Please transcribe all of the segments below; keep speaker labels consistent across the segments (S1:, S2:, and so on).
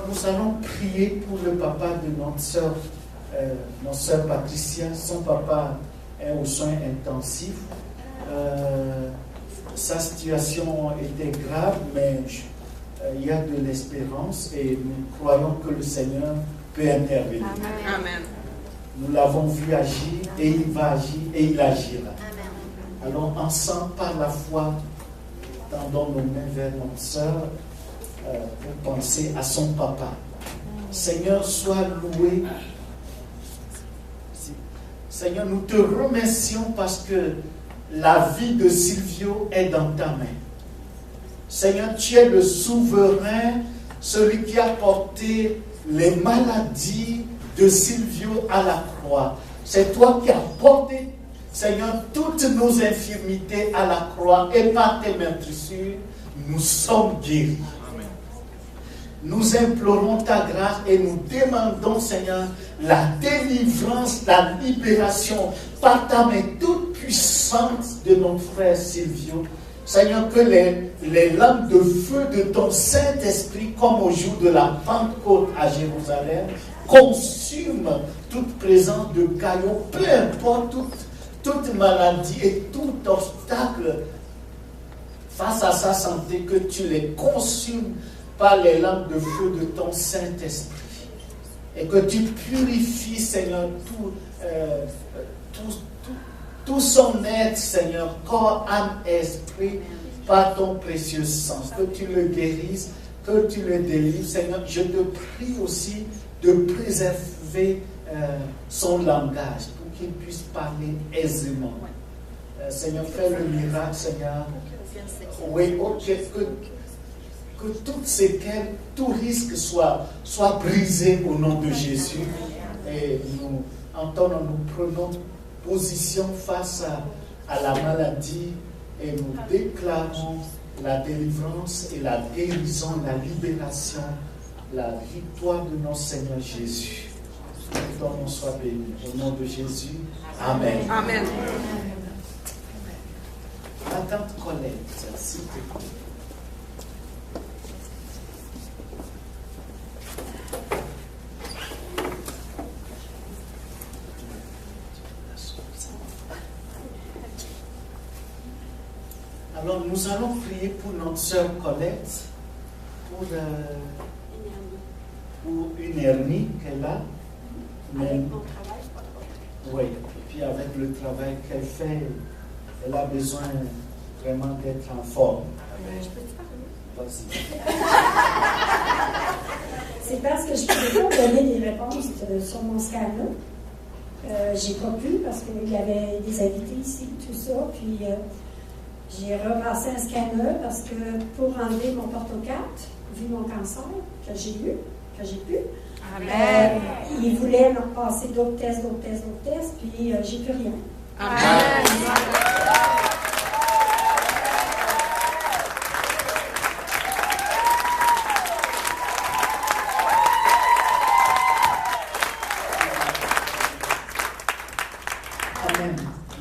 S1: nous allons prier pour le papa de notre sœur Patricia. Son papa est aux soins intensifs. Sa situation était grave, mais il y a de l'espérance et nous croyons que le Seigneur peut intervenir.
S2: Amen.
S1: Nous l'avons vu agir et il va agir et il agira. Alors ensemble, par la foi, tendons nos mains vers notre sœur pour penser à son papa. Seigneur, sois loué. Seigneur, nous te remercions parce que la vie de Silvio est dans ta main. Seigneur, tu es le souverain, celui qui a porté les maladies de Silvio à la croix. C'est toi qui as porté, Seigneur, toutes nos infirmités à la croix et par tes meurtrissures, nous sommes guéris. Nous implorons ta grâce et nous demandons, Seigneur, la délivrance, la libération par ta main toute puissante de notre frère Silvio. Seigneur, que les lampes de feu de ton Saint-Esprit, comme au jour de la Pentecôte à Jérusalem, consument toute présence de cailloux, peu importe toute maladie et tout obstacle face à sa santé, que tu les consumes par les lampes de feu de ton Saint-Esprit. Et que tu purifies, Seigneur, tout son être, Seigneur, corps, âme, esprit, par ton précieux sang. Que tu le guérisses, que tu le délivres. Seigneur, je te prie aussi de préserver son langage pour qu'il puisse parler aisément. Seigneur, fais le miracle, Seigneur. Oui, que toutes séquelles, tout risque soit brisé au nom de Jésus. Et nous entendons, nous prenons position face à la maladie et nous déclarons la délivrance et la guérison, la libération, la victoire de notre Seigneur Jésus. Que ton nom soit béni. Au nom de Jésus. Amen.
S2: Amen.
S1: Ma tante Colette, s'il te plaît. Alors, nous allons prier pour notre sœur Colette, pour une hernie qu'elle a. Mais, oui, et puis avec le travail qu'elle fait, elle a besoin vraiment d'être en forme.
S3: Je peux te parler?
S1: Vas-y.
S3: C'est parce que je ne pouvais pas donner des réponses sur mon scanner. J'ai pas pu parce qu'il y avait des invités ici, tout ça. Puis j'ai repassé un scanner parce que pour enlever mon portocarte, vu mon cancer que j'ai pu, il voulait me passer d'autres tests, puis j'ai plus rien.
S2: Amen.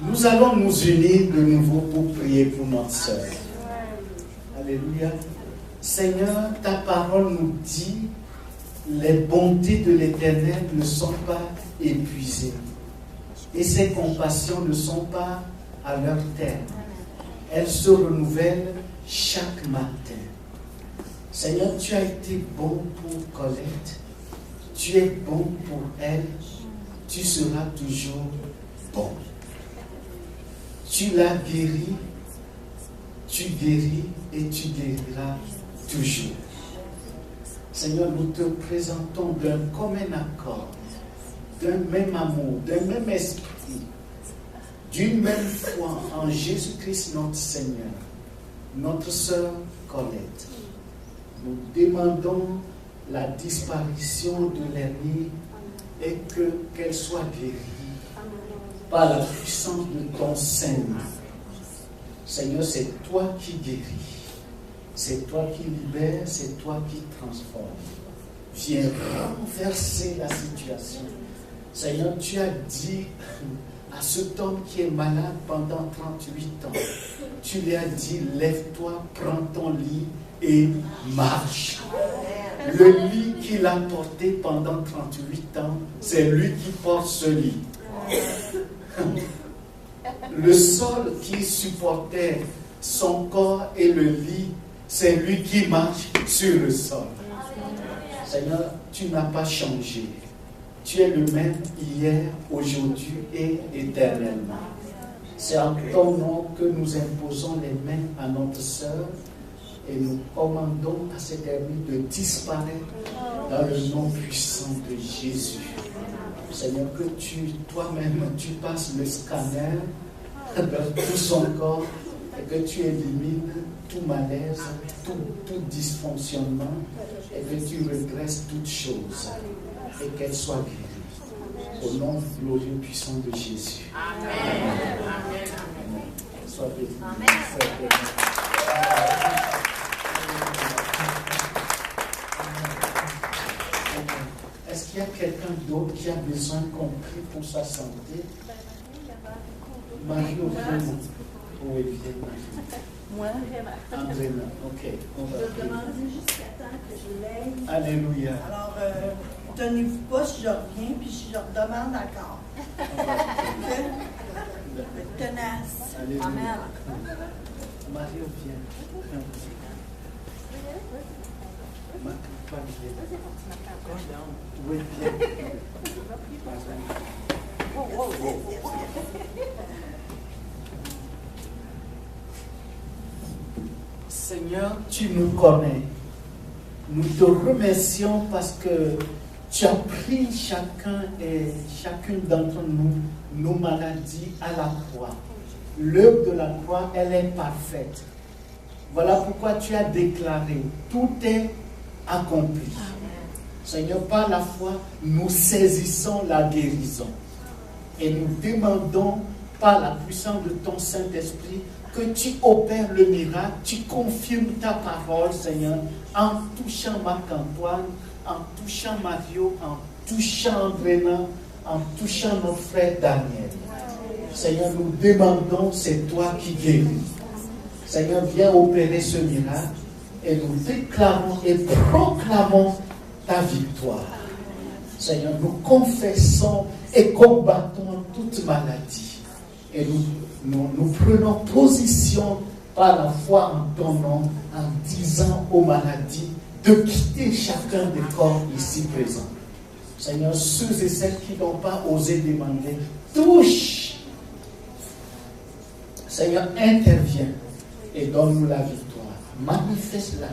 S1: Nous allons nous unir de nouveau pour prier pour notre sœur. Alléluia. Seigneur, ta parole nous dit, les bontés de l'Éternel ne sont pas épuisées et ses compassions ne sont pas à leur terme. Elles se renouvellent chaque matin. Seigneur, tu as été bon pour Colette, tu es bon pour elle, tu seras toujours bon. Tu l'as guéri, tu guéris et tu guériras toujours. Seigneur, nous te présentons d'un commun accord, d'un même amour, d'un même esprit, d'une même foi en Jésus-Christ notre Seigneur, notre sœur Colette. Nous demandons la disparition de l'ennemi et qu'elle soit guérie par la puissance de ton Saint-Nom. Seigneur, c'est toi qui guéris, c'est toi qui libères, c'est toi qui transformes. Viens renverser la situation. Seigneur, tu as dit à cet homme qui est malade pendant 38 ans, tu lui as dit, lève-toi, prends ton lit et marche. Le lit qu'il a porté pendant 38 ans, c'est lui qui porte ce lit. Le sol qui supportait son corps et le lit, c'est lui qui marche sur le sol. Seigneur, tu n'as pas changé. Tu es le même hier, aujourd'hui et éternellement. C'est en ton nom que nous imposons les mains à notre sœur et nous commandons à cette hermine de disparaître dans le nom puissant de Jésus. Seigneur, que toi-même, tu passes le scanner dans tout son corps et que tu élimines tout malaise, tout dysfonctionnement et que tu redresses toutes choses et qu'elle soit guérie. Au nom glorieux puissant de Jésus. Amen. Amen. Sois béni. Amen. Est-ce qu'il y a quelqu'un d'autre qui a besoin qu'on prie pour sa santé? Marie au vraiment. Oui, bien Marie.
S2: Moi,
S1: Andréna, ok. On va
S2: je demandais jusqu'à temps que je l'aille.
S1: Alléluia.
S2: Alors, tenez-vous pas si je reviens, puis si je redemande encore. Tenace.
S1: Alléluia.
S2: Amen.
S1: Marie, viens. Oui, viens. Seigneur, tu nous connais. Nous te remercions parce que tu as pris chacun et chacune d'entre nous, nos maladies à la croix. L'œuvre de la croix, elle est parfaite. Voilà pourquoi tu as déclaré, tout est accompli. Seigneur, par la foi, nous saisissons la guérison. Et nous demandons, par la puissance de ton Saint-Esprit, que tu opères le miracle, tu confirmes ta parole, Seigneur, en touchant Marc-Antoine, en touchant Mario, en touchant Andréna, en touchant notre frère Daniel. Seigneur, nous demandons, c'est toi qui guéris. Seigneur, viens opérer ce miracle et nous déclarons et proclamons ta victoire. Seigneur, nous confessons et combattons toute maladie. Et nous prenons position par la foi en ton nom en disant aux maladies de quitter chacun des corps ici présents. Seigneur, ceux et celles qui n'ont pas osé demander, touche. Seigneur, interviens et donne-nous la victoire. Manifeste-la,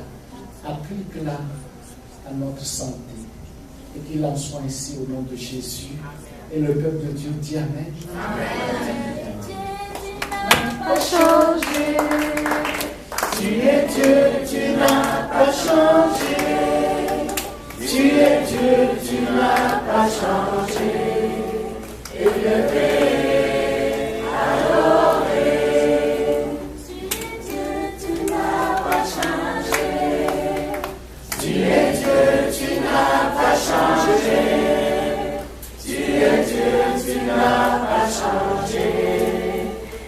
S1: applique-la à notre santé. Et qu'il en soit ainsi au nom de Jésus. Et le peuple de Dieu dit Amen. Amen. Tu n'as pas changé. Tu es Dieu, tu n'as pas changé. Tu es Dieu, tu n'as pas changé. Élevé, adoré. Tu es Dieu, tu n'as pas changé. Tu es Dieu, tu n'as pas changé. Tu es Dieu, tu n'as pas changé.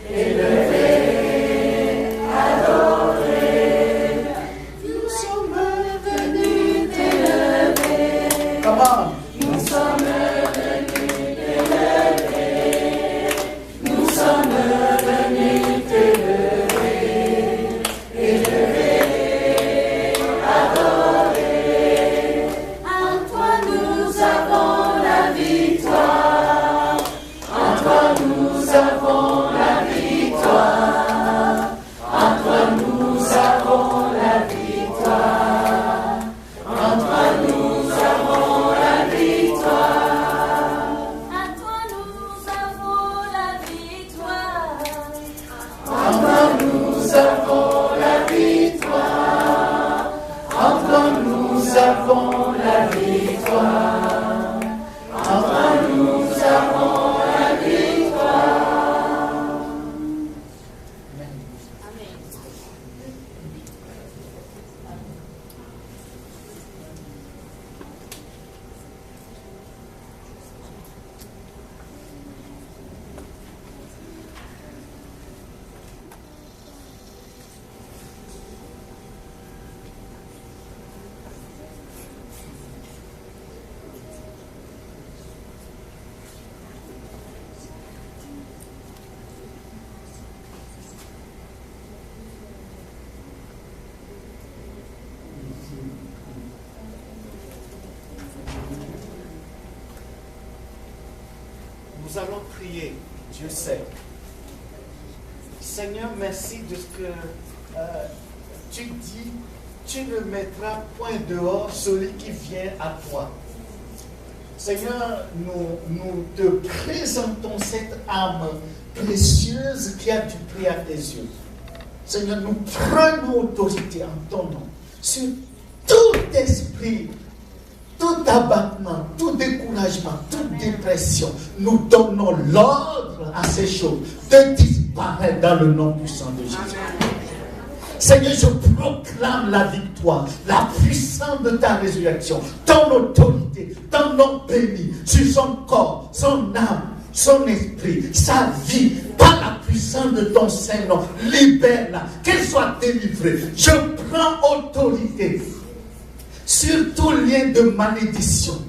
S1: Élevé, adoré. Nous sommes venus t'élever. Comment? Nous sommes venus t'élever. Nous sommes venus t'élever. Élever, adorer. En toi nous avons la victoire. En toi nous avons la victoire. En toi nous avons la victoire. En toi nous avons la victoire. En toi nous avons la victoire. En toi nous avons la victoire. En toi nous avons la victoire. En toi nous avons la victoire. nous allons prier, Dieu sait. Seigneur, merci de ce que tu dis, tu ne mettras point dehors celui qui vient à toi. Seigneur, nous te présentons cette âme précieuse qui a du prix à tes yeux. Seigneur, nous prenons autorité en ton nom sur tout esprit, tout abattement, tout découragement, toute dépression. Nous donnons l'ordre à ces choses de disparaître dans le nom puissant de Jésus. Seigneur, je proclame la victoire, la puissance de ta résurrection, ton autorité, ton nom béni sur son corps, son âme, son esprit, sa vie, par la puissance de ton Saint-Nom. Libère-la, qu'elle soit délivrée. Je prends autorité sur tout lien de malédiction,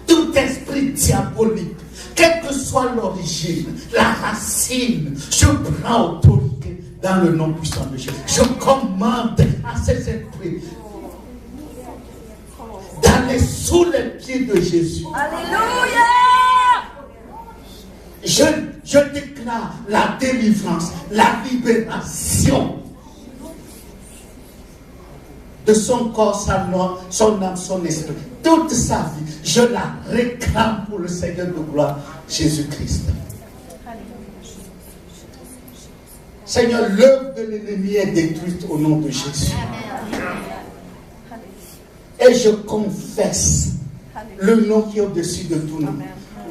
S1: tout esprit diabolique, quelle que soit l'origine, la racine, je prends autorité dans le nom puissant de Jésus. Je commande à ces esprits d'aller sous les pieds de Jésus.
S2: Alléluia!
S1: Je déclare la délivrance, la libération de son corps, son âme, son esprit, toute sa vie. Je la réclame pour le Seigneur de gloire, Jésus-Christ. Seigneur, l'œuvre de l'ennemi est détruite au nom de Jésus. Et je confesse le nom qui est au-dessus de tout nom,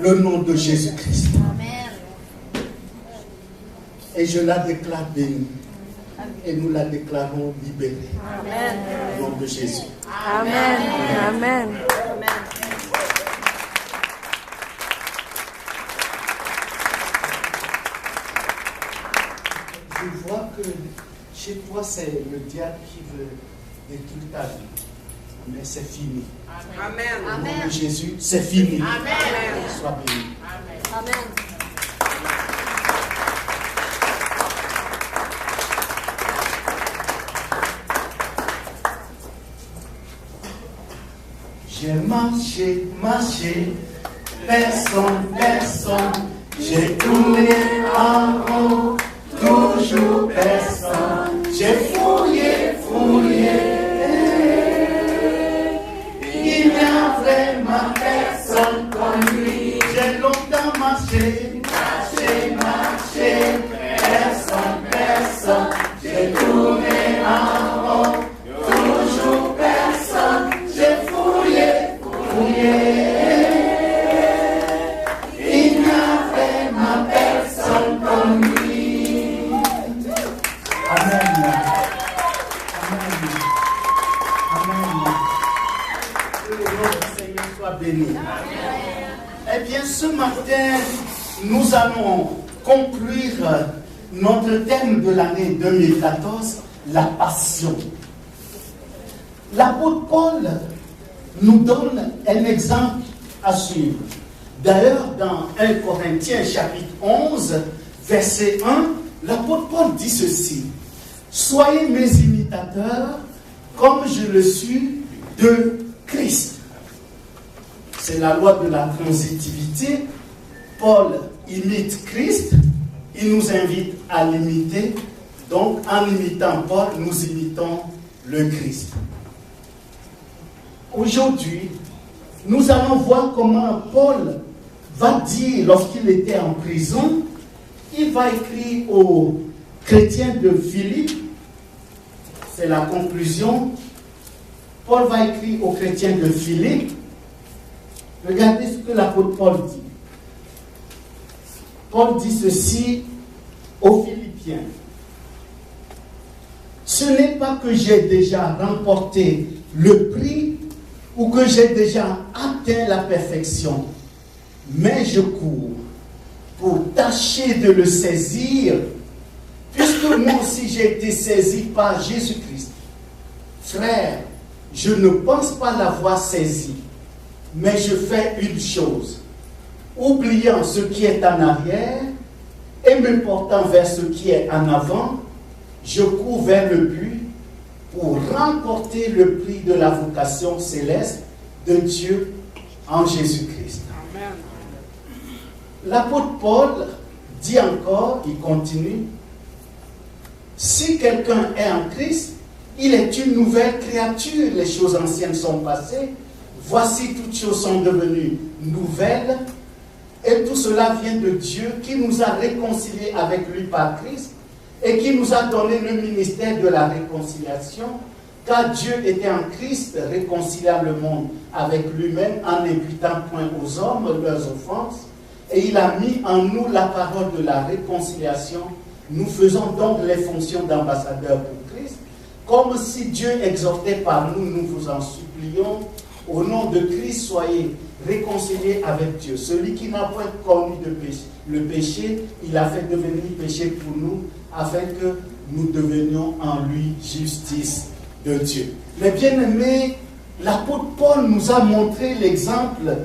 S1: le nom de Jésus-Christ. Et je la déclare bénie. Et nous la déclarons libérée. Amen. Au nom de Jésus.
S4: Amen. Amen.
S1: Je vois que chez toi, c'est le diable qui veut détruire ta vie. Mais c'est fini.
S4: Amen.
S1: Au nom de Jésus, c'est fini.
S4: Amen.
S1: Sois béni.
S4: Amen.
S1: J'ai marché, personne, j'ai tourné en rond, toujours personne, j'ai fouillé, il n'y a vraiment personne comme lui, j'ai longtemps marché, personne, j'ai tourné en rond, toujours personne, j'ai fouillé, il n'y a vraiment personne comme lui. Amen. Que le nom du Seigneur soit béni. Eh bien, ce matin, nous allons conclure notre thème de l'année 2014, la passion. L'apôtre Paul nous donne un exemple à suivre. D'ailleurs, dans 1 Corinthiens chapitre 11, verset 1, l'apôtre Paul dit ceci: soyez mes imitateurs comme je le suis de Christ. C'est la loi de la transitivité. Paul imite Christ, il nous invite à l'imiter. Donc, en imitant Paul, nous imitons le Christ. Aujourd'hui, nous allons voir comment Paul va dire, lorsqu'il était en prison, il va écrire aux chrétiens de Philippe, c'est la conclusion. Paul va écrire aux chrétiens de Philippe. Regardez ce que l'apôtre Paul dit. Paul dit ceci aux Philippiens: ce n'est pas que j'ai déjà remporté le prix ou que j'ai déjà atteint la perfection, mais je cours pour tâcher de le saisir, puisque moi aussi j'ai été saisi par Jésus-Christ. Frère, je ne pense pas l'avoir saisi, mais je fais une chose, oubliant ce qui est en arrière et me portant vers ce qui est en avant, je cours vers le but pour remporter le prix de la vocation céleste de Dieu en Jésus-Christ. l'apôtre Paul dit encore, il continue, si quelqu'un est en Christ, il est une nouvelle créature. Les choses anciennes sont passées. Voici, toutes choses sont devenues nouvelles. Et tout cela vient de Dieu qui nous a réconciliés avec lui par Christ et qui nous a donné le ministère de la réconciliation. Car Dieu était en Christ, réconciliant le monde avec lui-même en n'imputant point aux hommes leurs offenses. Et il a mis en nous la parole de la réconciliation. Nous faisons donc les fonctions d'ambassadeurs pour Christ. Comme si Dieu exhortait par nous, nous vous en supplions. Au nom de Christ, soyez réconciliés avec Dieu. Celui qui n'a point connu le péché, il a fait devenir péché pour nous, afin que nous devenions en lui justice de Dieu. Mais bien aimés, l'apôtre Paul nous a montré l'exemple,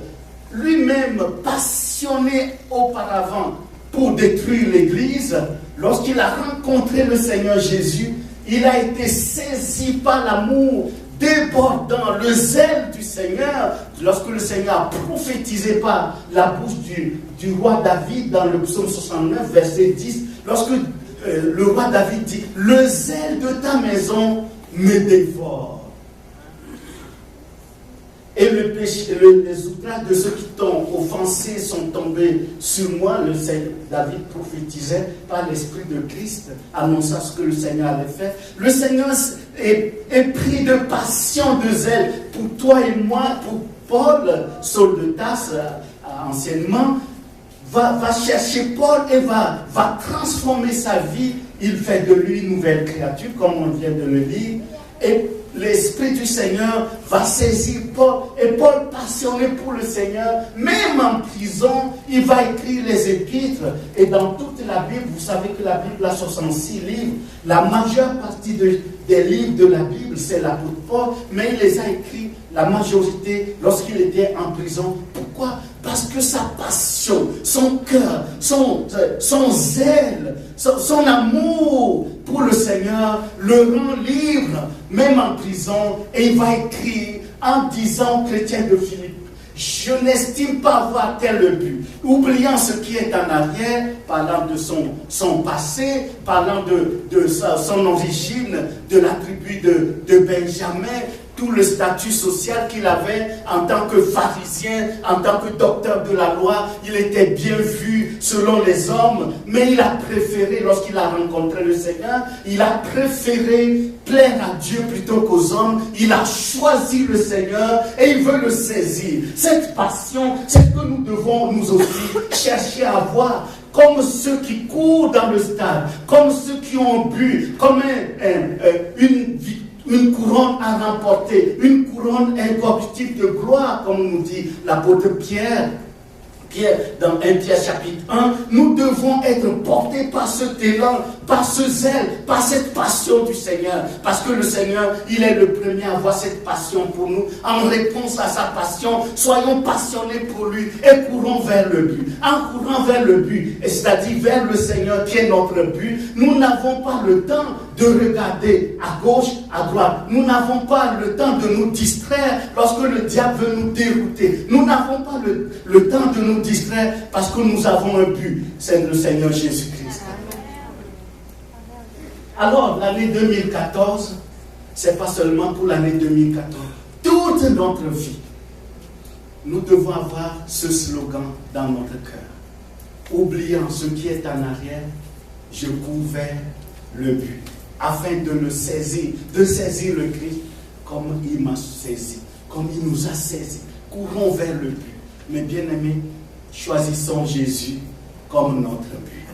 S1: lui-même passionné auparavant pour détruire l'Église. Lorsqu'il a rencontré le Seigneur Jésus, il a été saisi par l'amour débordant, le zèle du Seigneur. Lorsque le Seigneur a prophétisé par la bouche du roi David dans le psaume 69, verset 10, lorsque le roi David dit « Le zèle de ta maison me dévore ». Et le péché, les outrages de ceux qui t'ont offensé sont tombés sur moi. Le Seigneur, David prophétisait par l'Esprit de Christ, annonçant ce que le Seigneur allait faire. Le Seigneur est pris de passion, de zèle pour toi et moi, pour Paul, Saul de Tarse, anciennement, va chercher Paul et va transformer sa vie. Il fait de lui une nouvelle créature, comme on vient de le lire. Et l'Esprit du Seigneur va saisir Paul. Et Paul, passionné pour le Seigneur, même en prison, il va écrire les épîtres. Et dans toute la Bible, vous savez que la Bible a 66 livres. La majeure partie des livres de la Bible, c'est l'apôtre Paul. Mais il les a écrits, la majorité, lorsqu'il était en prison. Pourquoi? Parce que sa passion, son cœur, son zèle, son amour pour le Seigneur le rend libre, même en prison. Et il va écrire en disant aux chrétiens de Philippe, je n'estime pas avoir tel le but. Oubliant ce qui est en arrière, parlant de son passé, parlant de son origine, de la tribu de Benjamin, tout le statut social qu'il avait en tant que pharisien, en tant que docteur de la loi, il était bien vu selon les hommes, mais il a préféré, lorsqu'il a rencontré le Seigneur, il a préféré plaire à Dieu plutôt qu'aux hommes. Il a choisi le Seigneur et il veut le saisir. Cette passion, c'est ce que nous devons nous aussi chercher à avoir. Comme ceux qui courent dans le stade, comme ceux qui ont bu, comme une couronne à remporter, une couronne incorruptible de gloire, comme nous dit l'apôtre Pierre. Dans 1 Pierre chapitre 1, nous devons être portés par cet élan, par ce zèle, par cette passion du Seigneur. Parce que le Seigneur, il est le premier à avoir cette passion pour nous. En réponse à sa passion, soyons passionnés pour lui et courons vers le but. En courant vers le but, c'est-à-dire vers le Seigneur qui est notre but, nous n'avons pas le temps de regarder à gauche, à droite. Nous n'avons pas le temps de nous distraire lorsque le diable veut nous dérouter. Nous n'avons pas le temps de nous distraire parce que nous avons un but, c'est le Seigneur Jésus-Christ. Alors, l'année 2014, c'est pas seulement pour l'année 2014. Toute notre vie, nous devons avoir ce slogan dans notre cœur. Oubliant ce qui est en arrière, je cours vers le but. Afin de le saisir, de saisir le Christ comme il m'a saisi, comme il nous a saisi. Courons vers le but. Mais bien aimés, choisissons Jésus comme notre but.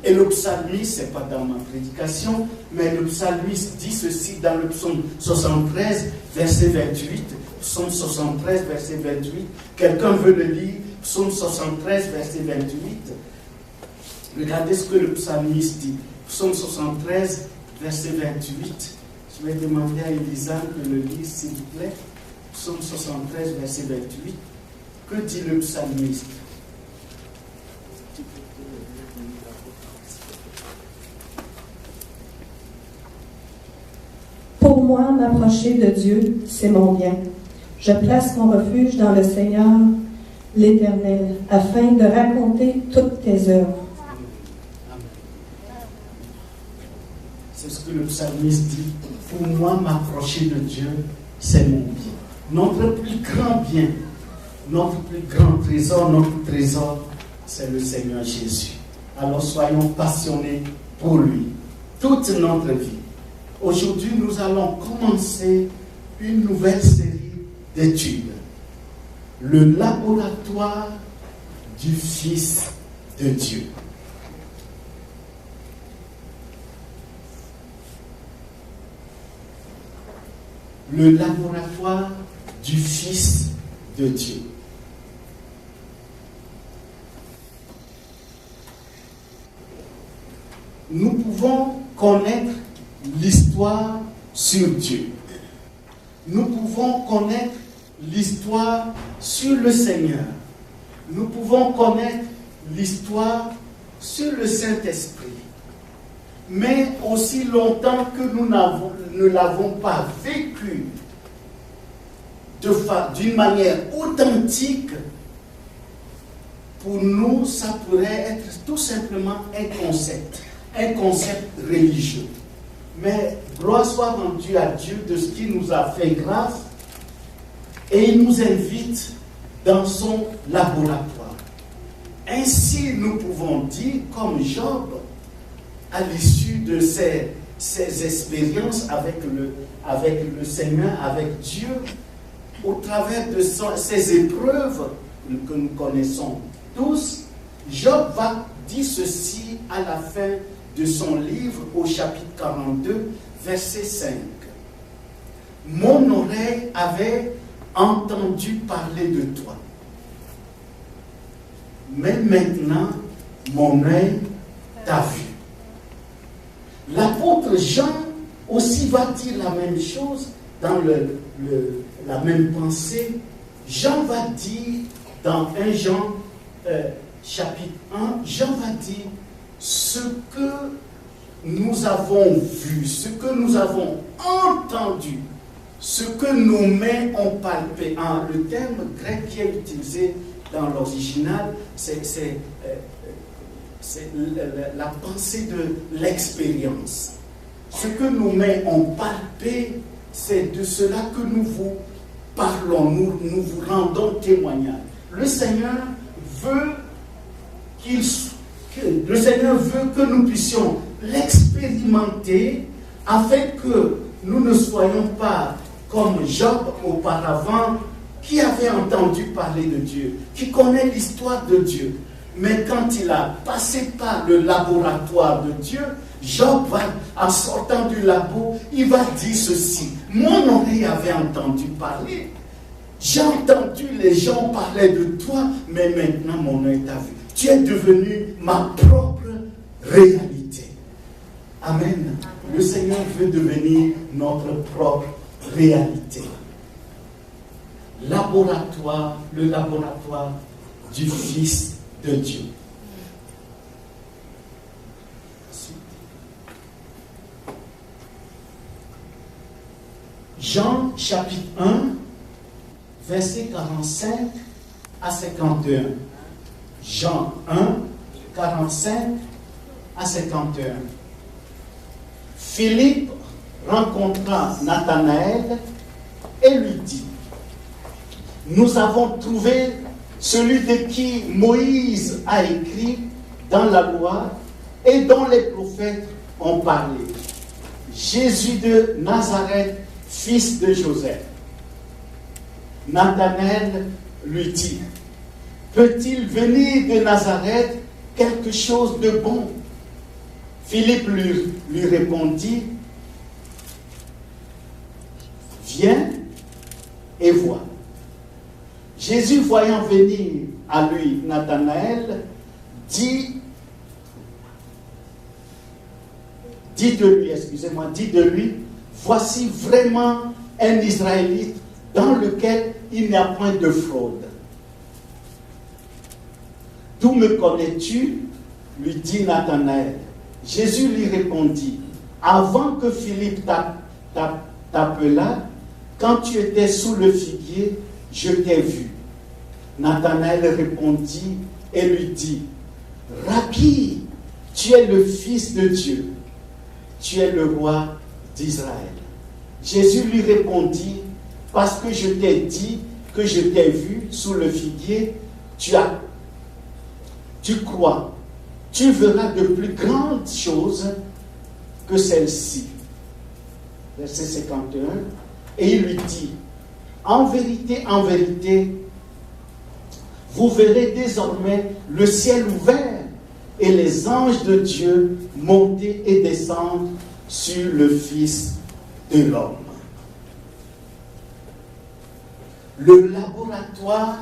S1: Et le psalmiste, ce n'est pas dans ma prédication, mais le psalmiste dit ceci dans le psaume 73, verset 28. Psaume 73, verset 28. Quelqu'un veut le lire? Psaume 73, verset 28. Regardez ce que le psalmiste dit. Psaume 73, verset 28. Je vais demander à Elisa de le lire, s'il vous plaît. Psaume 73, verset 28. Que dit le psalmiste?
S5: Pour moi, m'approcher de Dieu, c'est mon bien. Je place mon refuge dans le Seigneur. l'Éternel, afin de raconter toutes tes œuvres.
S1: Amen. C'est ce que le psalmiste dit. Pour moi, m'approcher de Dieu, c'est mon bien. Notre plus grand bien, notre plus grand trésor, notre trésor, c'est le Seigneur Jésus. Alors soyons passionnés pour lui, toute notre vie. Aujourd'hui, nous allons commencer une nouvelle série d'études. Le laboratoire du Fils de Dieu. Le laboratoire du Fils de Dieu. Nous pouvons connaître l'histoire sur Dieu. Nous pouvons connaître l'histoire sur le Seigneur. Nous pouvons connaître l'histoire sur le Saint-Esprit. Mais aussi longtemps que nous ne l'avons pas vécu d'une manière authentique, pour nous, ça pourrait être tout simplement un concept religieux. Mais gloire soit rendue à Dieu de ce qu'il nous a fait grâce et il nous invite dans son laboratoire. Ainsi, nous pouvons dire, comme Job, à l'issue de ses expériences avec le Seigneur, avec Dieu, au travers de ces épreuves que nous connaissons tous, Job va dire ceci à la fin de son livre au chapitre 42, verset 5. Mon oreille avait entendu parler de toi, mais maintenant mon œil t'a vu. L'apôtre Jean aussi va dire la même chose dans la même pensée. Jean va dire dans 1 Jean chapitre 1, Jean va dire ce que nous avons vu, ce que nous avons entendu, ce que nos mains ont palpé. Le terme grec qui est utilisé dans l'original, c'est la pensée de l'expérience. Ce que nos mains ont palpé, c'est de cela que nous vous parlons, nous vous rendons témoignage. Le Seigneur veut que nous puissions l'expérimenter afin que nous ne soyons pas comme Job auparavant, qui avait entendu parler de Dieu, qui connaît l'histoire de Dieu. Mais quand il a passé par le laboratoire de Dieu, Job, en sortant du labo, il va dire ceci. Mon oreille avait entendu parler. J'ai entendu les gens parler de toi, mais maintenant mon œil t'a vu. Tu es devenu ma propre réalité. Amen. Le Seigneur veut devenir notre propre réalité. Le laboratoire du Fils de Dieu. Jean chapitre 1, verset 45 à 51. Jean 1, 45 à 51. Philippe rencontra Nathanaël et lui dit: nous avons trouvé celui de qui Moïse a écrit dans la loi et dont les prophètes ont parlé. Jésus de Nazareth, fils de Joseph. Nathanaël lui dit: peut-il venir de Nazareth quelque chose de bon? Philippe lui répondit: viens et vois. Jésus, voyant venir à lui Nathanaël, dit de lui, voici vraiment un Israélite dans lequel il n'y a point de fraude. D'où me connais-tu? Lui dit Nathanaël. Jésus lui répondit: avant que Philippe t'appelât, quand tu étais sous le figuier, je t'ai vu. Nathanaël répondit et lui dit, Rabbi, tu es le Fils de Dieu, tu es le roi d'Israël. Jésus lui répondit, parce que je t'ai dit que je t'ai vu sous le figuier, tu crois, tu verras de plus grandes choses que celles-ci. Verset 51. Et il lui dit, en vérité, vous verrez désormais le ciel ouvert et les anges de Dieu monter et descendre sur le Fils de l'homme. Le laboratoire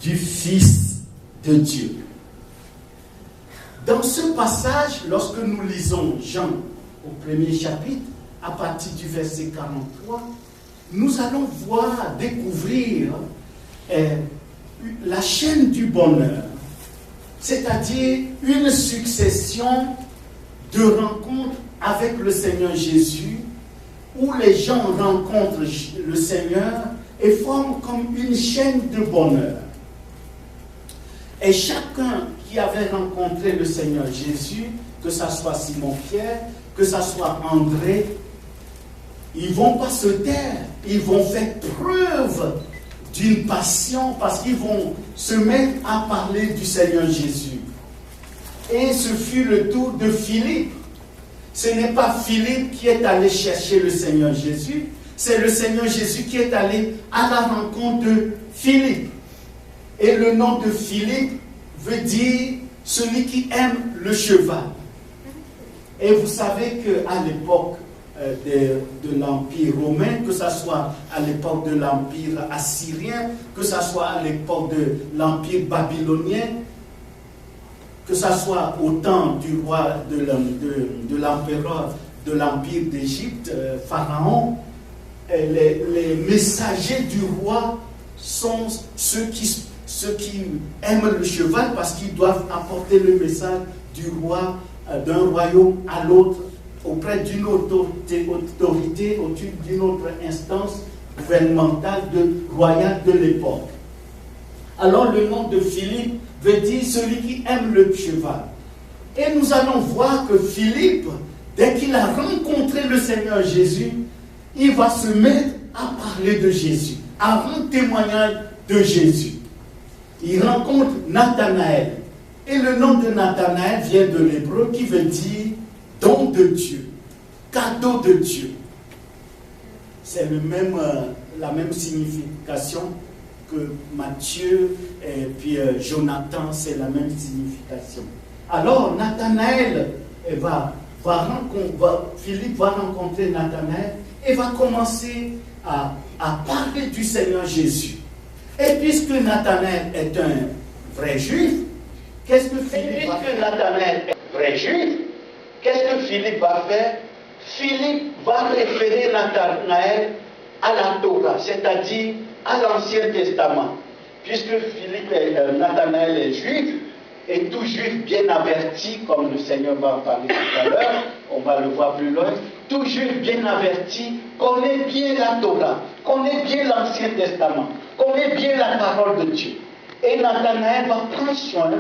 S1: du Fils de Dieu. Dans ce passage, lorsque nous lisons Jean au premier chapitre, à partir du verset 43, nous allons découvrir la chaîne du bonheur, c'est-à-dire une succession de rencontres avec le Seigneur Jésus, où les gens rencontrent le Seigneur et forment comme une chaîne de bonheur. Et chacun qui avait rencontré le Seigneur Jésus, que ce soit Simon-Pierre, que ce soit André, ils ne vont pas se taire, ils vont faire preuve d'une passion parce qu'ils vont se mettre à parler du Seigneur Jésus. Et ce fut le tour de Philippe. Ce n'est pas Philippe qui est allé chercher le Seigneur Jésus, c'est le Seigneur Jésus qui est allé à la rencontre de Philippe. Et le nom de Philippe veut dire celui qui aime le cheval. Et vous savez qu'à l'époque de l'Empire romain, que ce soit à l'époque de l'Empire assyrien, que ce soit à l'époque de l'Empire babylonien, que ce soit au temps du roi de l'empereur de l'Empire d'Égypte, Pharaon, les messagers du roi sont ceux qui aiment le cheval parce qu'ils doivent apporter le message du roi d'un royaume à l'autre auprès d'une autorité, d'une autre instance gouvernementale royale de l'époque. Alors le nom de Philippe veut dire celui qui aime le cheval. Et nous allons voir que Philippe, dès qu'il a rencontré le Seigneur Jésus, il va se mettre à parler de Jésus, à rendre témoignage de Jésus. Il rencontre Nathanaël. Et le nom de Nathanaël vient de l'hébreu qui veut dire don de Dieu, cadeau de Dieu. C'est la même signification que Matthieu et puis Jonathan, c'est la même signification. Alors Nathanaël Philippe va rencontrer Nathanaël et va commencer à parler du Seigneur Jésus. Et puisque Nathanaël est un vrai juif, qu'est-ce que Philippe va faire? Philippe va référer Nathanaël à la Torah, c'est-à-dire à l'Ancien Testament. Puisque Nathanaël est juif, et tout juif bien averti, comme le Seigneur va en parler tout à l'heure, on va le voir plus loin, tout juif bien averti connaît bien la Torah, connaît bien l'Ancien Testament, connaît bien la parole de Dieu. Et Nathanaël va prendre soin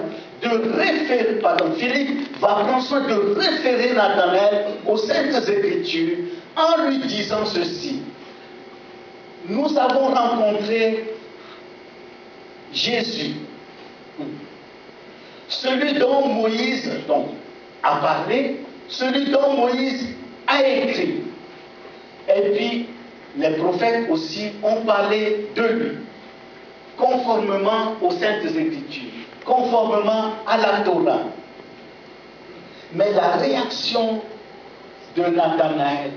S1: Philippe va prendre soin de référer Nathanaël aux Saintes Écritures en lui disant ceci. Nous avons rencontré Jésus, celui dont Moïse a parlé, celui dont Moïse a écrit. Et puis, les prophètes aussi ont parlé de lui, conformément aux Saintes Écritures, conformément à la Torah. Mais la réaction de Nathanaël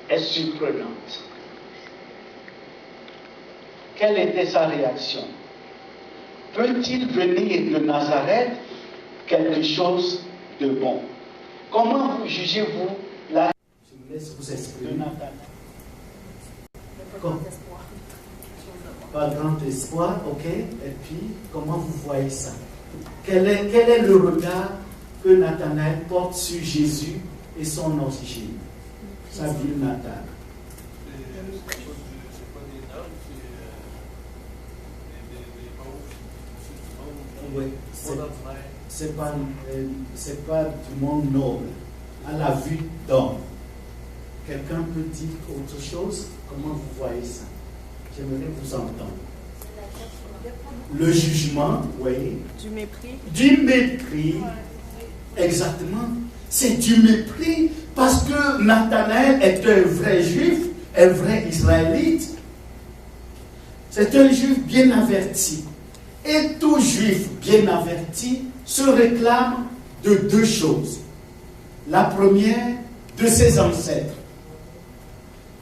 S1: est surprenante. Quelle était sa réaction? Peut-il venir de Nazareth quelque chose de bon? Comment jugez-vous la... Je vous laisse vous exprimer. De Nathanaël. Pas grand espoir, ok. Et puis, comment vous voyez ça? Quel est le regard que Nathanaël porte sur Jésus et son origine, sa ville natale?
S6: C'est pas des normes, c'est des
S1: Oui, c'est pas du monde noble. À la vue d'homme. Quelqu'un peut dire autre chose? Comment vous voyez ça? J'aimerais vous entendre. Le jugement, oui.
S4: Du mépris.
S1: Du mépris. Exactement. C'est du mépris parce que Nathanaël est un vrai juif, un vrai israélite. C'est un juif bien averti. Et tout juif bien averti se réclame de deux choses. La première, de ses ancêtres.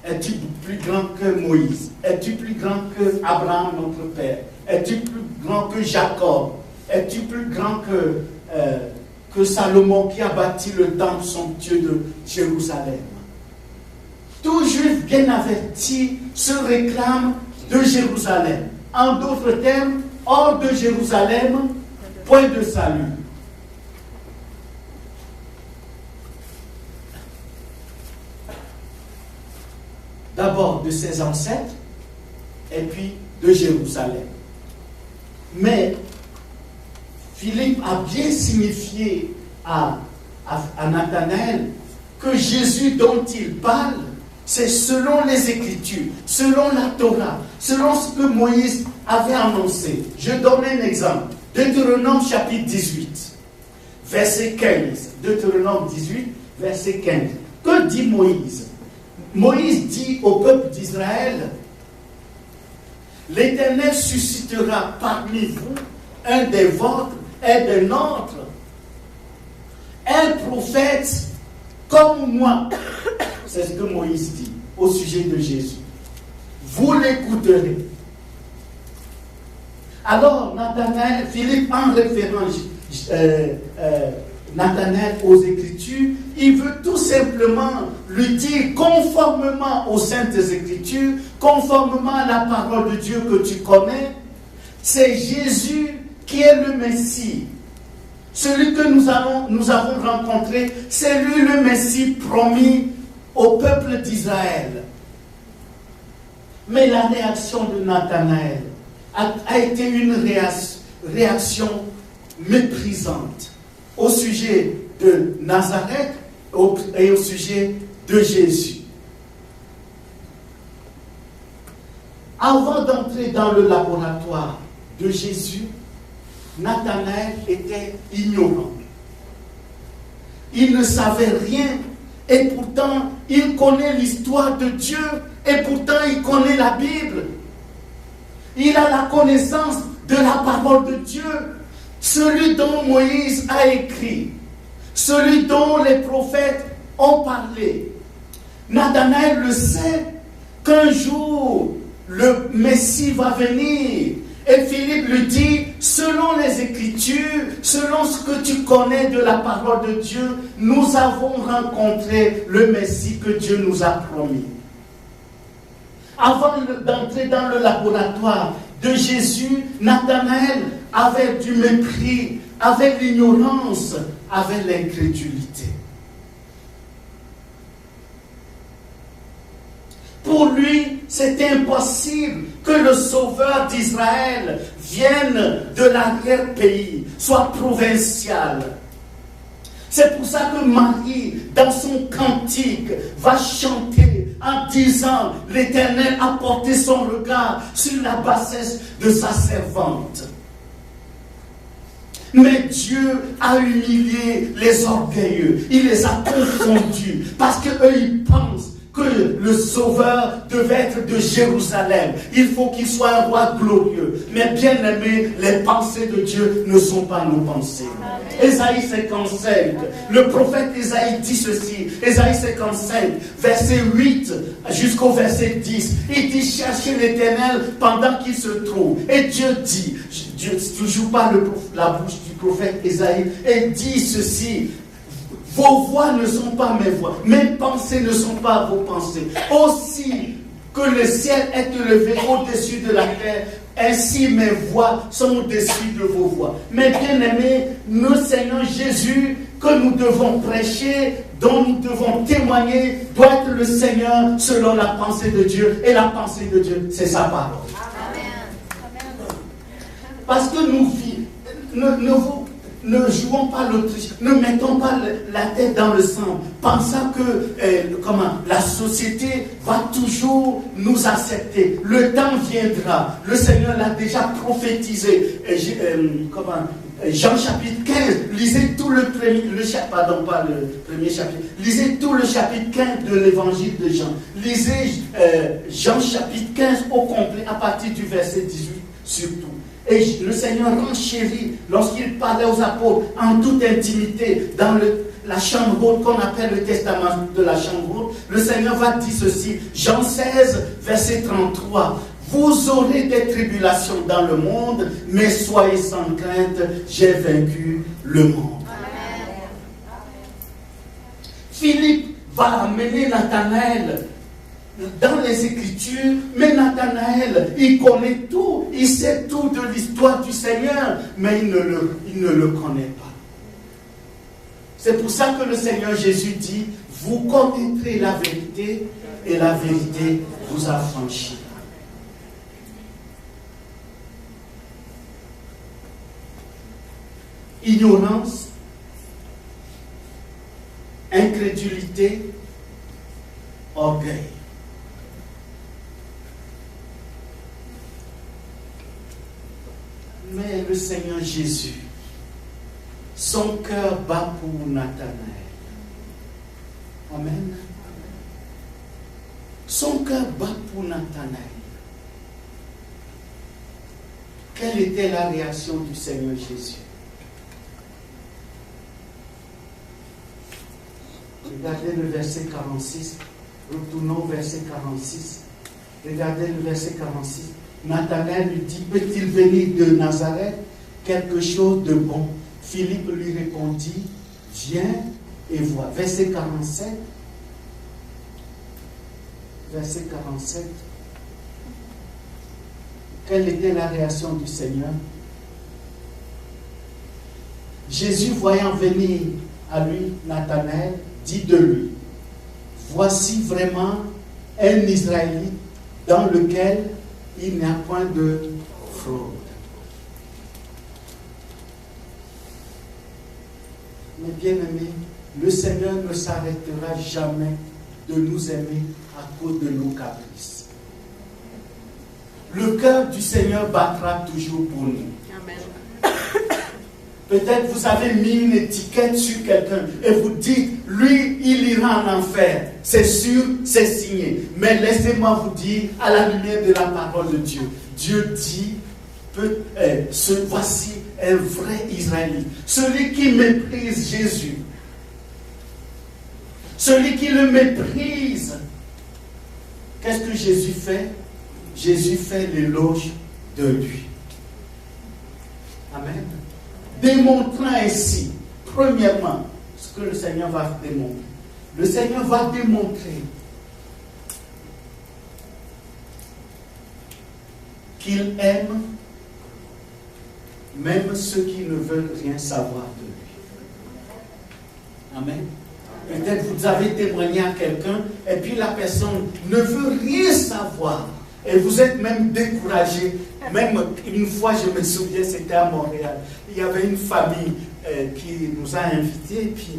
S1: Es-tu plus grand que Moïse? Es-tu plus grand que Abraham, notre père? Es-tu plus grand que Jacob? Es-tu plus grand que Salomon qui a bâti le temple somptueux de Jérusalem? Tout juif bien averti se réclame de Jérusalem. En d'autres termes, hors de Jérusalem, point de salut. D'abord de ses ancêtres, et puis de Jérusalem. Mais Philippe a bien signifié à Nathanaël que Jésus dont il parle, c'est selon les Écritures, selon la Torah, selon ce que Moïse avait annoncé. Je donne un exemple. Deutéronome chapitre 18, verset 15. Deutéronome 18, verset 15. Que dit Moïse? Moïse dit au peuple d'Israël, l'Éternel suscitera parmi vous un des vôtres et des nôtres, un prophète comme moi. C'est ce que Moïse dit au sujet de Jésus. Vous l'écouterez. Alors, Nathanaël, Philippe, en référant Nathanaël aux Écritures, il veut tout simplement lui dire, conformément aux Saintes Écritures, conformément à la parole de Dieu que tu connais, c'est Jésus qui est le Messie. Celui que nous avons rencontré, c'est lui le Messie promis au peuple d'Israël. Mais la réaction de Nathanaël a été une réaction méprisante au sujet de Nazareth et au sujet de Jésus. Avant d'entrer dans le laboratoire de Jésus, Nathanaël était ignorant. Il ne savait rien et pourtant il connaît l'histoire de Dieu et pourtant il connaît la Bible. Il a la connaissance de la parole de Dieu, celui dont Moïse a écrit, celui dont les prophètes ont parlé. Nathanaël le sait qu'un jour le Messie va venir. Et Philippe lui dit, selon les Écritures, selon ce que tu connais de la parole de Dieu, nous avons rencontré le Messie que Dieu nous a promis. Avant d'entrer dans le laboratoire de Jésus, Nathanaël avait du mépris, avait l'ignorance, avait l'incrédulité. Pour lui, c'était impossible que le sauveur d'Israël vienne de l'arrière-pays, soit provincial. C'est pour ça que Marie, dans son cantique, va chanter en disant « L'Éternel a porté son regard sur la bassesse de sa servante ». Mais Dieu a humilié les orgueilleux, il les a confondus, parce qu'eux, ils pensent que le sauveur devait être de Jérusalem. Il faut qu'il soit un roi glorieux. Mais bien aimé, les pensées de Dieu ne sont pas nos pensées. Ésaïe 55, le prophète Ésaïe dit ceci, Ésaïe 55, verset 8 jusqu'au verset 10, il dit cherchez l'Éternel pendant qu'il se trouve. Et Dieu dit, Dieu toujours par la bouche du prophète Ésaïe, et dit ceci, vos voix ne sont pas mes voix, mes pensées ne sont pas vos pensées. Aussi que le ciel est élevé au-dessus de la terre, ainsi mes voix sont au-dessus de vos voix. Mais bien aimés, nous Seigneur Jésus, que nous devons prêcher, dont nous devons témoigner, doit être le Seigneur selon la pensée de Dieu. Et la pensée de Dieu, c'est sa parole. Amen. Parce que ne jouons pas l'Autriche, ne mettons pas la tête dans le sang, pensant que la société va toujours nous accepter. Le temps viendra. Le Seigneur l'a déjà prophétisé. Jean chapitre 15, lisez tout le premier, lisez tout le chapitre 15 de l'évangile de Jean. Lisez Jean chapitre 15 au complet, à partir du verset 18 surtout. Et le Seigneur renchérit lorsqu'il parlait aux apôtres en toute intimité dans la chambre haute qu'on appelle le testament de la chambre haute. Le Seigneur va dire ceci, Jean 16, verset 33. Vous aurez des tribulations dans le monde, mais soyez sans crainte, j'ai vaincu le monde. Amen. Philippe va amener Nathanaël dans les Écritures, mais Nathanaël, il connaît tout, il sait tout de l'histoire du Seigneur, mais il ne le connaît pas. C'est pour ça que le Seigneur Jésus dit, vous connaîtrez la vérité, et la vérité vous affranchira. Ignorance, incrédulité, orgueil. Mais le Seigneur Jésus, son cœur bat pour Nathanaël. Amen. Son cœur bat pour Nathanaël. Quelle était la réaction du Seigneur Jésus? Regardez le verset 46. Retournons au verset 46. Regardez le verset 46. Nathanaël lui dit, peut-il venir de Nazareth quelque chose de bon? Philippe lui répondit, viens et vois. Verset 47. Verset 47. Quelle était la réaction du Seigneur? Jésus, voyant venir à lui Nathanaël, dit de lui, voici vraiment un Israélite dans lequel il n'y a point de fraude. Mais bien aimés, le Seigneur ne s'arrêtera jamais de nous aimer à cause de nos caprices. Le cœur du Seigneur battra toujours pour nous. Amen. Peut-être vous avez mis une étiquette sur quelqu'un et vous dites, lui, il ira en enfer. C'est sûr, c'est signé. Mais laissez-moi vous dire, à la lumière de la parole de Dieu, Dieu dit, voici un vrai Israélite. Celui qui méprise Jésus, celui qui le méprise, qu'est-ce que Jésus fait? Jésus fait l'éloge de lui. Amen. Démontrant ainsi, premièrement, ce que le Seigneur va démontrer. Le Seigneur va démontrer qu'il aime même ceux qui ne veulent rien savoir de lui. Amen. Peut-être vous avez témoigné à quelqu'un et puis la personne ne veut rien savoir. Et vous êtes même découragé. Même une fois, je me souviens, c'était à Montréal. Il y avait une famille qui nous a invités. Puis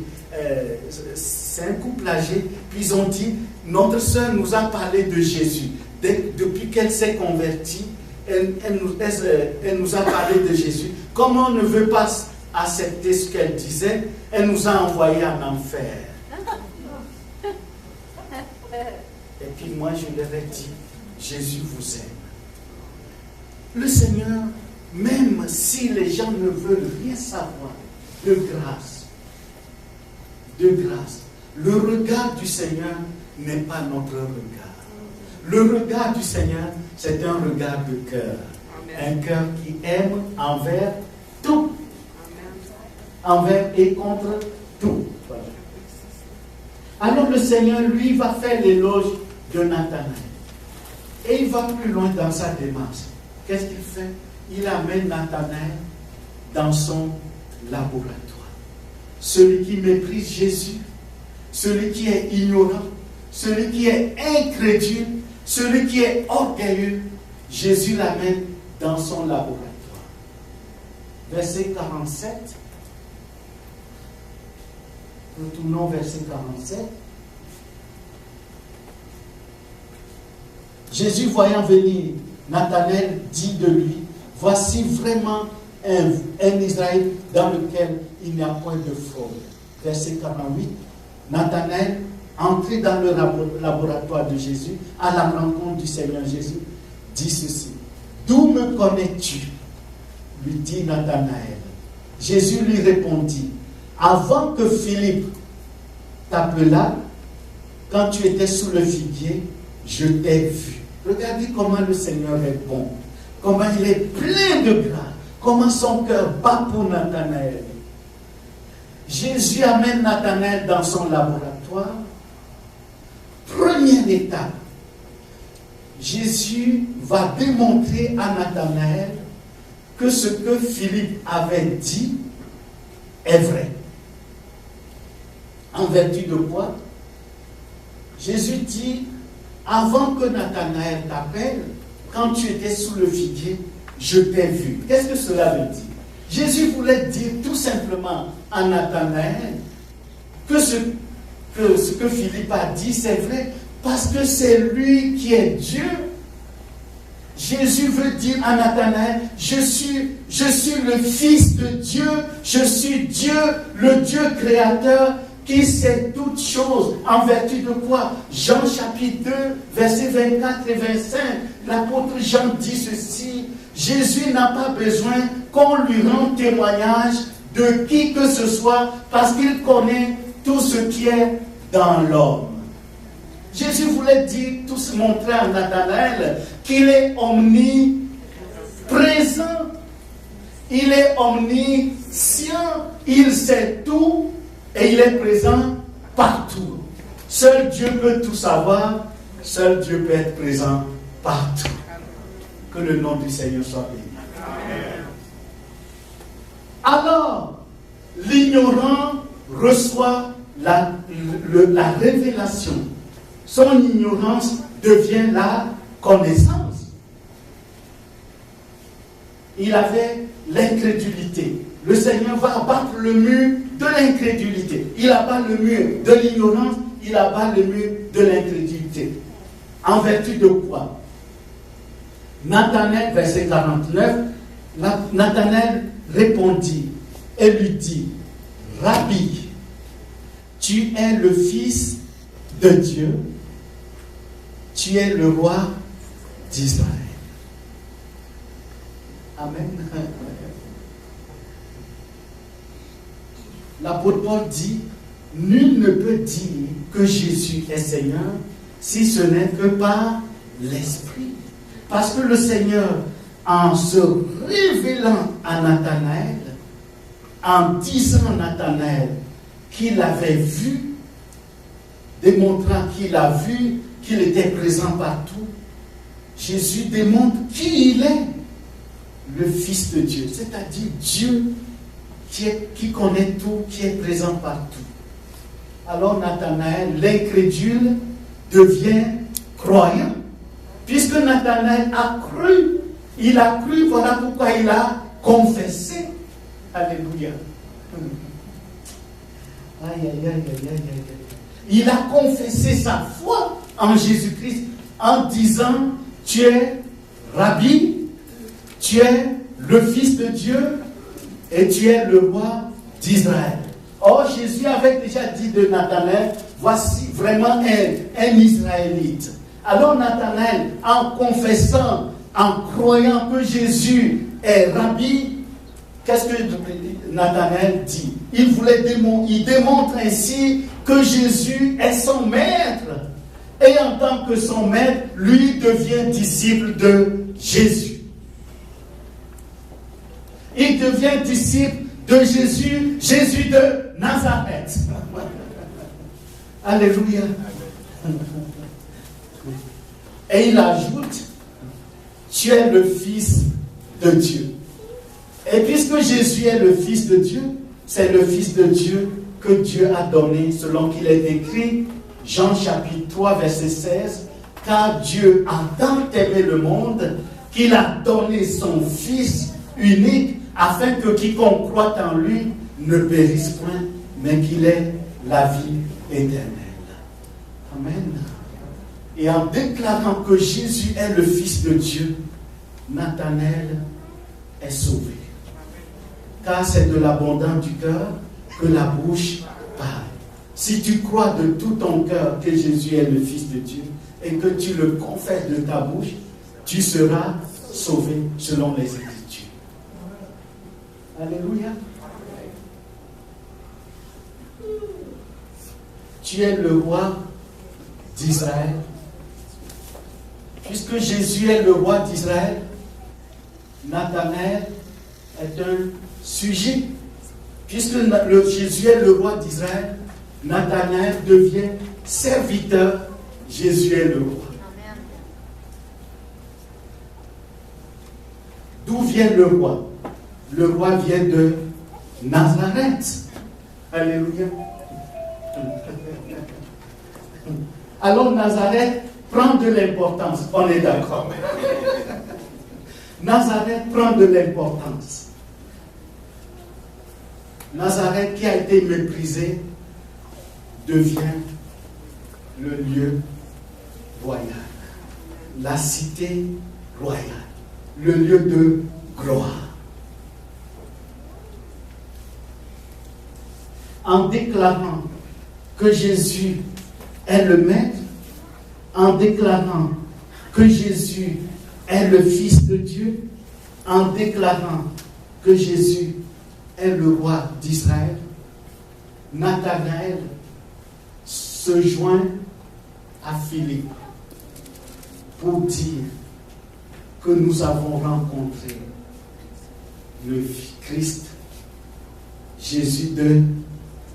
S1: c'est un couple âgé. Puis ils ont dit, notre sœur nous a parlé de Jésus. Depuis qu'elle s'est convertie, elle nous a parlé de Jésus. Comme on ne veut pas accepter ce qu'elle disait, elle nous a envoyés en enfer. Et puis moi, je leur ai dit, Jésus vous aime. Le Seigneur, même si les gens ne veulent rien savoir, de grâce, le regard du Seigneur n'est pas notre regard. Le regard du Seigneur, c'est un regard de cœur. Un cœur qui aime envers tout. Envers et contre tout. Voilà. Alors le Seigneur, lui, va faire l'éloge de Nathanaël. Et il va plus loin dans sa démarche. Qu'est-ce qu'il fait? Il amène Nathanaël dans son laboratoire. Celui qui méprise Jésus, celui qui est ignorant, celui qui est incrédule, celui qui est orgueilleux, Jésus l'amène dans son laboratoire. verset 47. Retournons au verset 47. Jésus, voyant venir Nathanaël, dit de lui, voici vraiment un Israël dans lequel il n'y a point de fraude. Verset 48. Nathanaël, entré dans le laboratoire de Jésus, à la rencontre du Seigneur Jésus, dit ceci. D'où me connais-tu? Lui dit Nathanaël. Jésus lui répondit, avant que Philippe t'appela, quand tu étais sous le figuier, je t'ai vu. Regardez comment le Seigneur est bon, comment il est plein de grâce, comment son cœur bat pour Nathanaël. Jésus amène Nathanaël dans son laboratoire. Première étape, Jésus va démontrer à Nathanaël que ce que Philippe avait dit est vrai. En vertu de quoi? Jésus dit, avant que Nathanaël t'appelle, quand tu étais sous le figuier, je t'ai vu. Qu'est-ce que cela veut dire? Jésus voulait dire tout simplement à Nathanaël que ce que Philippe a dit, c'est vrai, parce que c'est lui qui est Dieu. Jésus veut dire à Nathanaël, je suis le Fils de Dieu, je suis Dieu, le Dieu créateur, qui sait toutes choses, en vertu de quoi? Jean chapitre 2, versets 24 et 25, l'apôtre Jean dit ceci, Jésus n'a pas besoin qu'on lui rende témoignage de qui que ce soit, parce qu'il connaît tout ce qui est dans l'homme. Jésus voulait dire, tout montrer à Nathanaël qu'il est omniprésent, il est omniscient, il sait tout et il est présent partout. Seul Dieu peut tout savoir, seul Dieu peut être présent partout. Que le nom du Seigneur soit béni. Alors, l'ignorant reçoit la révélation. Son ignorance devient la connaissance. Il avait l'incrédulité. Le Seigneur va abattre le mur de l'incrédulité. Il abat le mur de l'ignorance, il abat le mur de l'incrédulité. En vertu de quoi? Nathanaël, verset 49, Nathanaël répondit et lui dit, Rabbi, tu es le Fils de Dieu, tu es le roi d'Israël. Amen. L'apôtre Paul dit, nul ne peut dire que Jésus est Seigneur si ce n'est que par l'Esprit. Parce que le Seigneur, en se révélant à Nathanaël, en disant à Nathanaël qu'il avait vu, démontrant qu'il a vu, qu'il était présent partout, Jésus démontre qui il est, le Fils de Dieu, c'est-à-dire Dieu qui connaît tout, qui est présent partout. Alors Nathanaël, l'incrédule, devient croyant. Puisque Nathanaël a cru, il a cru, voilà pourquoi il a confessé. Alléluia. Aïe, aïe, aïe, aïe, aïe, aïe. Il a confessé sa foi en Jésus-Christ en disant, tu es Rabbi, tu es le Fils de Dieu et tu es le roi d'Israël. Or, Jésus avait déjà dit de Nathanaël, voici vraiment un Israélite. Alors Nathanaël, en confessant, en croyant que Jésus est Rabbi, qu'est-ce que Nathanaël dit? Il démontre ainsi que Jésus est son maître. Et en tant que son maître, lui devient disciple de Jésus. Il devient disciple de Jésus, Jésus de Nazareth. Alléluia. Et il ajoute, tu es le Fils de Dieu. Et puisque Jésus est le Fils de Dieu, c'est le Fils de Dieu que Dieu a donné, selon qu'il est écrit, Jean chapitre 3, verset 16, car Dieu a tant aimé le monde qu'il a donné son Fils unique, afin que quiconque croit en lui ne périsse point, mais qu'il ait la vie éternelle. Amen. Et en déclarant que Jésus est le Fils de Dieu, Nathanaël est sauvé. Car c'est de l'abondance du cœur que la bouche parle. Si tu crois de tout ton cœur que Jésus est le Fils de Dieu et que tu le confesses de ta bouche, tu seras sauvé selon les Écritures. Alléluia. Tu es le roi d'Israël. Puisque Jésus est le roi d'Israël, Nathanaël est un sujet. Puisque Jésus est le roi d'Israël, Nathanaël devient serviteur. Jésus est le roi. D'où vient le roi? Le roi vient de Nazareth. Alléluia. Alors Nazareth prend de l'importance. On est d'accord. Nazareth prend de l'importance. Nazareth qui a été méprisé devient le lieu royal. La cité royale. Le lieu de gloire. En déclarant que Jésus est le Maître, en déclarant que Jésus est le Fils de Dieu, en déclarant que Jésus est le roi d'Israël, Nathanaël se joint à Philippe pour dire que nous avons rencontré le Christ, Jésus de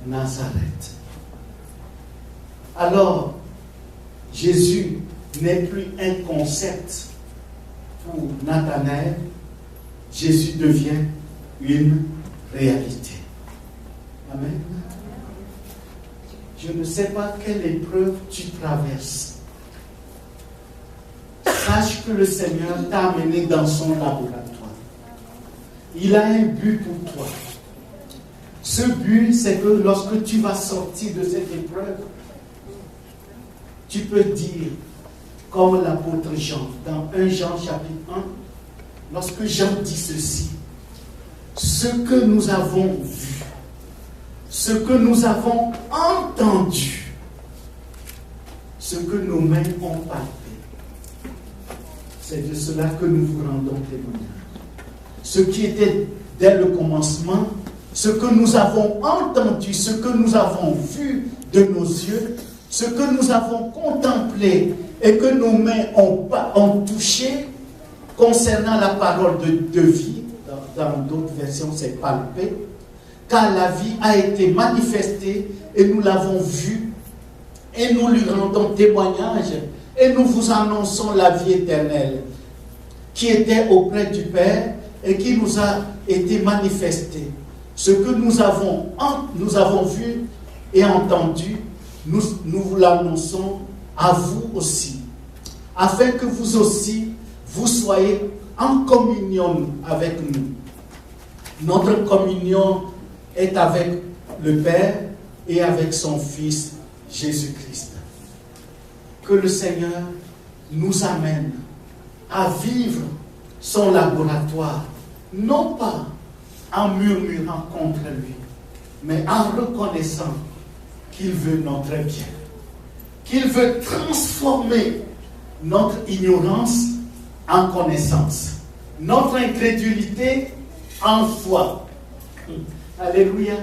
S1: Nazareth. Alors, Jésus n'est plus un concept pour Nathanaël, Jésus devient une réalité. Amen. Je ne sais pas quelle épreuve tu traverses. Sache que le Seigneur t'a amené dans son laboratoire. Il a un but pour toi. Ce but, c'est que lorsque tu vas sortir de cette épreuve, tu peux dire, comme l'apôtre Jean, dans 1 Jean chapitre 1, lorsque Jean dit ceci, ce que nous avons vu, ce que nous avons entendu, ce que nos mains ont palpé, c'est de cela que nous vous rendons témoignage. Ce qui était dès le commencement, ce que nous avons entendu, ce que nous avons vu de nos yeux, ce que nous avons contemplé et que nos mains ont touché concernant la parole de vie, dans d'autres versions c'est palpé, car la vie a été manifestée et nous l'avons vue et nous lui rendons témoignage et nous vous annonçons la vie éternelle qui était auprès du Père et qui nous a été manifestée. Ce que nous avons vu et entendu, nous vous l'annonçons à vous aussi, afin que vous aussi, vous soyez en communion avec nous. Notre communion est avec le Père et avec son Fils Jésus-Christ. Que le Seigneur nous amène à vivre son laboratoire, non pas en murmurant contre lui, mais en reconnaissant qu'il veut notre bien, qu'il veut transformer notre ignorance en connaissance, notre incrédulité en foi. Alléluia.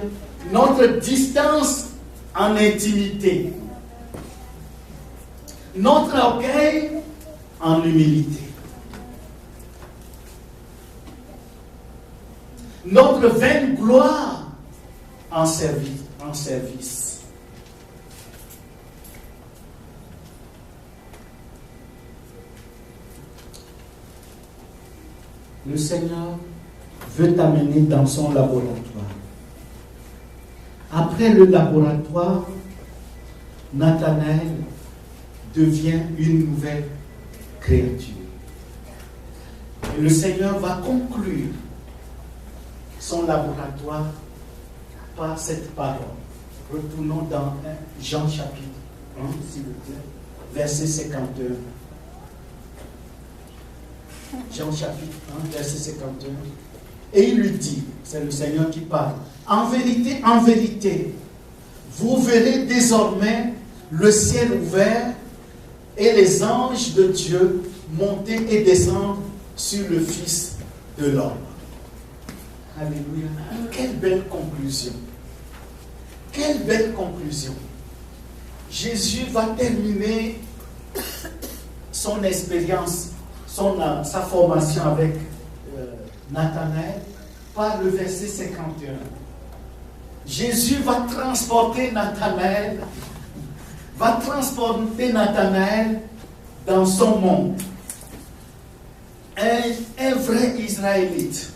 S1: Notre distance en intimité, notre orgueil en humilité, notre vaine gloire en service. Le Seigneur veut t'amener dans son laboratoire. Après le laboratoire, Nathanaël devient une nouvelle créature. Et le Seigneur va conclure son laboratoire par cette parole. Retournons dans Jean chapitre 1, s'il vous plaît, verset 51. Jean chapitre 1, verset 51. Et il lui dit, c'est le Seigneur qui parle, en vérité, vous verrez désormais le ciel ouvert et les anges de Dieu monter et descendre sur le Fils de l'homme. Alléluia. Quelle belle conclusion. Quelle belle conclusion. Jésus va terminer son expérience, sa formation avec Nathanaël par le verset 51. Jésus va transporter Nathanaël dans son monde. Un vrai Israélite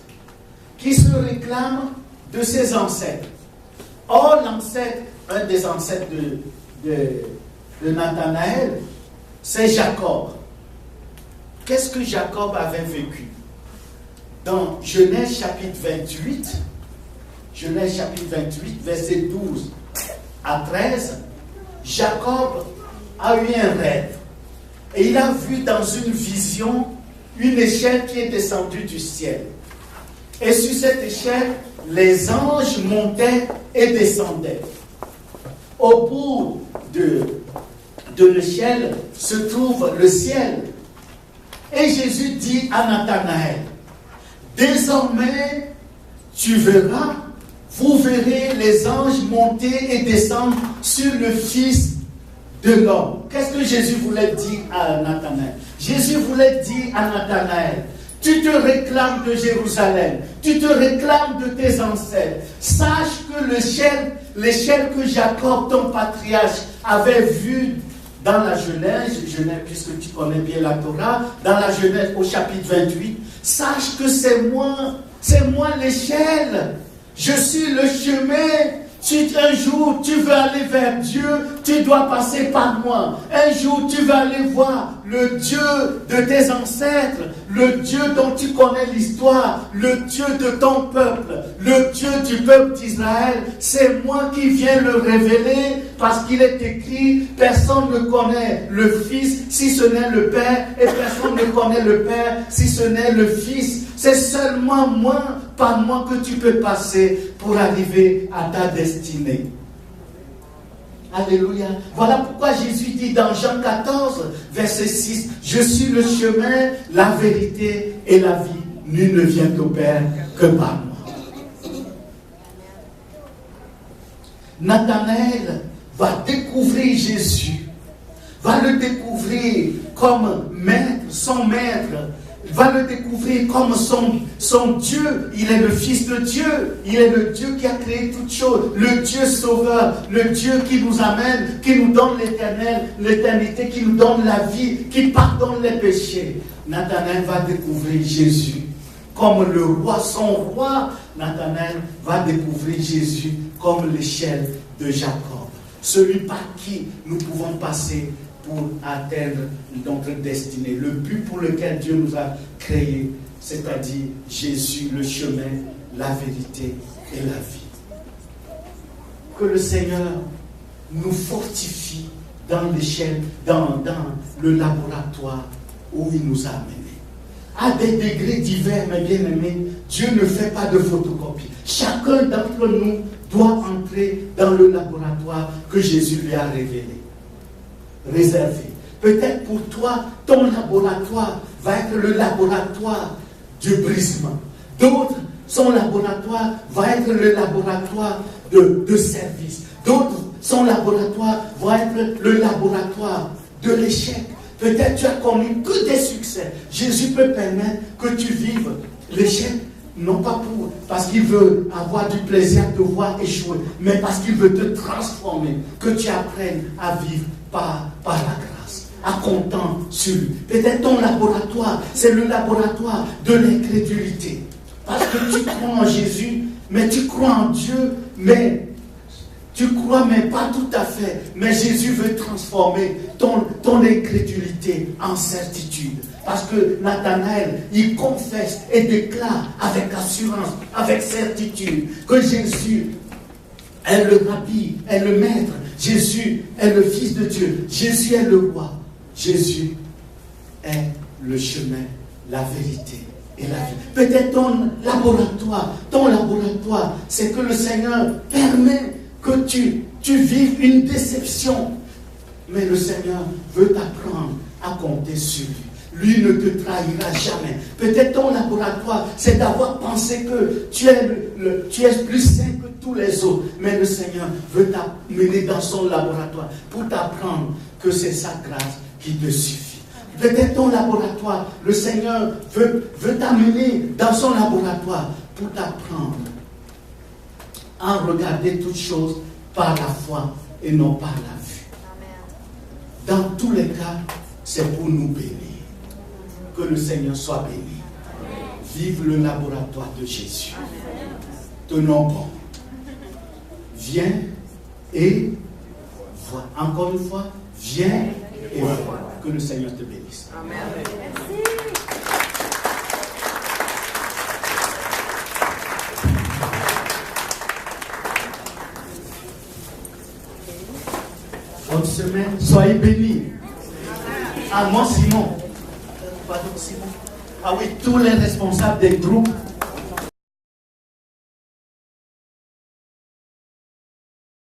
S1: qui se réclame de ses ancêtres. Or, un des ancêtres de Nathanaël, c'est Jacob. Qu'est-ce que Jacob avait vécu? Dans Genèse chapitre 28, verset 12 à 13, Jacob a eu un rêve. Et il a vu dans une vision une échelle qui est descendue du ciel. Et sur cette échelle, les anges montaient et descendaient. Au bout de l'échelle se trouve le ciel. Et Jésus dit à Nathanaël, désormais, vous verrez les anges monter et descendre sur le Fils de l'homme. Qu'est-ce que Jésus voulait dire à Nathanaël? Jésus voulait dire à Nathanaël, tu te réclames de Jérusalem, tu te réclames de tes ancêtres. Sache que l'échelle que Jacob, ton patriarche, avait vue dans la Genèse, puisque tu connais bien la Torah, dans la Genèse au chapitre 28, sache que c'est moi l'échelle. Je suis le chemin. Si un jour tu veux aller vers Dieu, tu dois passer par moi. Un jour tu vas aller voir le Dieu de tes ancêtres, le Dieu dont tu connais l'histoire, le Dieu de ton peuple, le Dieu du peuple d'Israël. C'est moi qui viens le révéler parce qu'il est écrit, personne ne connaît le Fils si ce n'est le Père et personne ne connaît le Père si ce n'est le Fils. C'est seulement par moi que tu peux passer pour arriver à ta destinée. Alléluia. Voilà pourquoi Jésus dit dans Jean 14, verset 6, je suis le chemin, la vérité et la vie. Nul ne vient au Père que par moi. Nathanaël va découvrir Jésus, va le découvrir comme maître, son maître, va le découvrir comme son Dieu. Il est le Fils de Dieu. Il est le Dieu qui a créé toutes choses. Le Dieu sauveur. Le Dieu qui nous amène, qui nous donne l'éternité, qui nous donne la vie, qui pardonne les péchés. Nathanaël va découvrir Jésus comme le roi, son roi. Nathanaël va découvrir Jésus comme l'échelle de Jacob. Celui par qui nous pouvons passer pour atteindre notre destinée. Le but pour lequel Dieu nous a créés, c'est-à-dire Jésus, le chemin, la vérité et la vie. Que le Seigneur nous fortifie dans l'échelle, dans le laboratoire où il nous a amenés. À des degrés divers, mes bien-aimés, Dieu ne fait pas de photocopie. Chacun d'entre nous doit entrer dans le laboratoire que Jésus lui a révélé. Réservé. Peut-être pour toi, ton laboratoire va être le laboratoire du brisement. D'autres, son laboratoire va être le laboratoire de service. D'autres, son laboratoire va être le laboratoire de l'échec. Peut-être tu as connu que des succès. Jésus peut permettre que tu vives l'échec, non pas parce qu'il veut avoir du plaisir de te voir échouer, mais parce qu'il veut te transformer, que tu apprennes à vivre par la grâce, à compter sur lui. Peut-être ton laboratoire, c'est le laboratoire de l'incrédulité. Parce que tu crois en Jésus, mais tu crois en Dieu, mais tu crois, mais pas tout à fait. Mais Jésus veut transformer ton incrédulité en certitude. Parce que Nathanaël, il confesse et déclare avec assurance, avec certitude, que Jésus est le rabbi, est le maître. Jésus est le Fils de Dieu. Jésus est le roi. Jésus est le chemin, la vérité et la vie. Peut-être ton laboratoire, c'est que le Seigneur permet que tu vives une déception. Mais le Seigneur veut t'apprendre à compter sur lui. Lui ne te trahira jamais. Peut-être ton laboratoire, c'est d'avoir pensé que tu es plus saint que tous les autres. Mais le Seigneur veut t'amener dans son laboratoire pour t'apprendre que c'est sa grâce qui te suffit. Peut-être ton laboratoire, le Seigneur veut t'amener dans son laboratoire pour t'apprendre à regarder toutes choses par la foi et non par la vue. Dans tous les cas, c'est pour nous bénir. Que le Seigneur soit béni. Vive le laboratoire de Jésus. Tenons bon. Viens et vois. Encore une fois, viens et vois. Que le Seigneur te bénisse.
S4: Amen.
S1: Bonne semaine. Soyez bénis. Ah, moi, Simon. Pardon, Simon. Ah oui, tous les responsables des groupes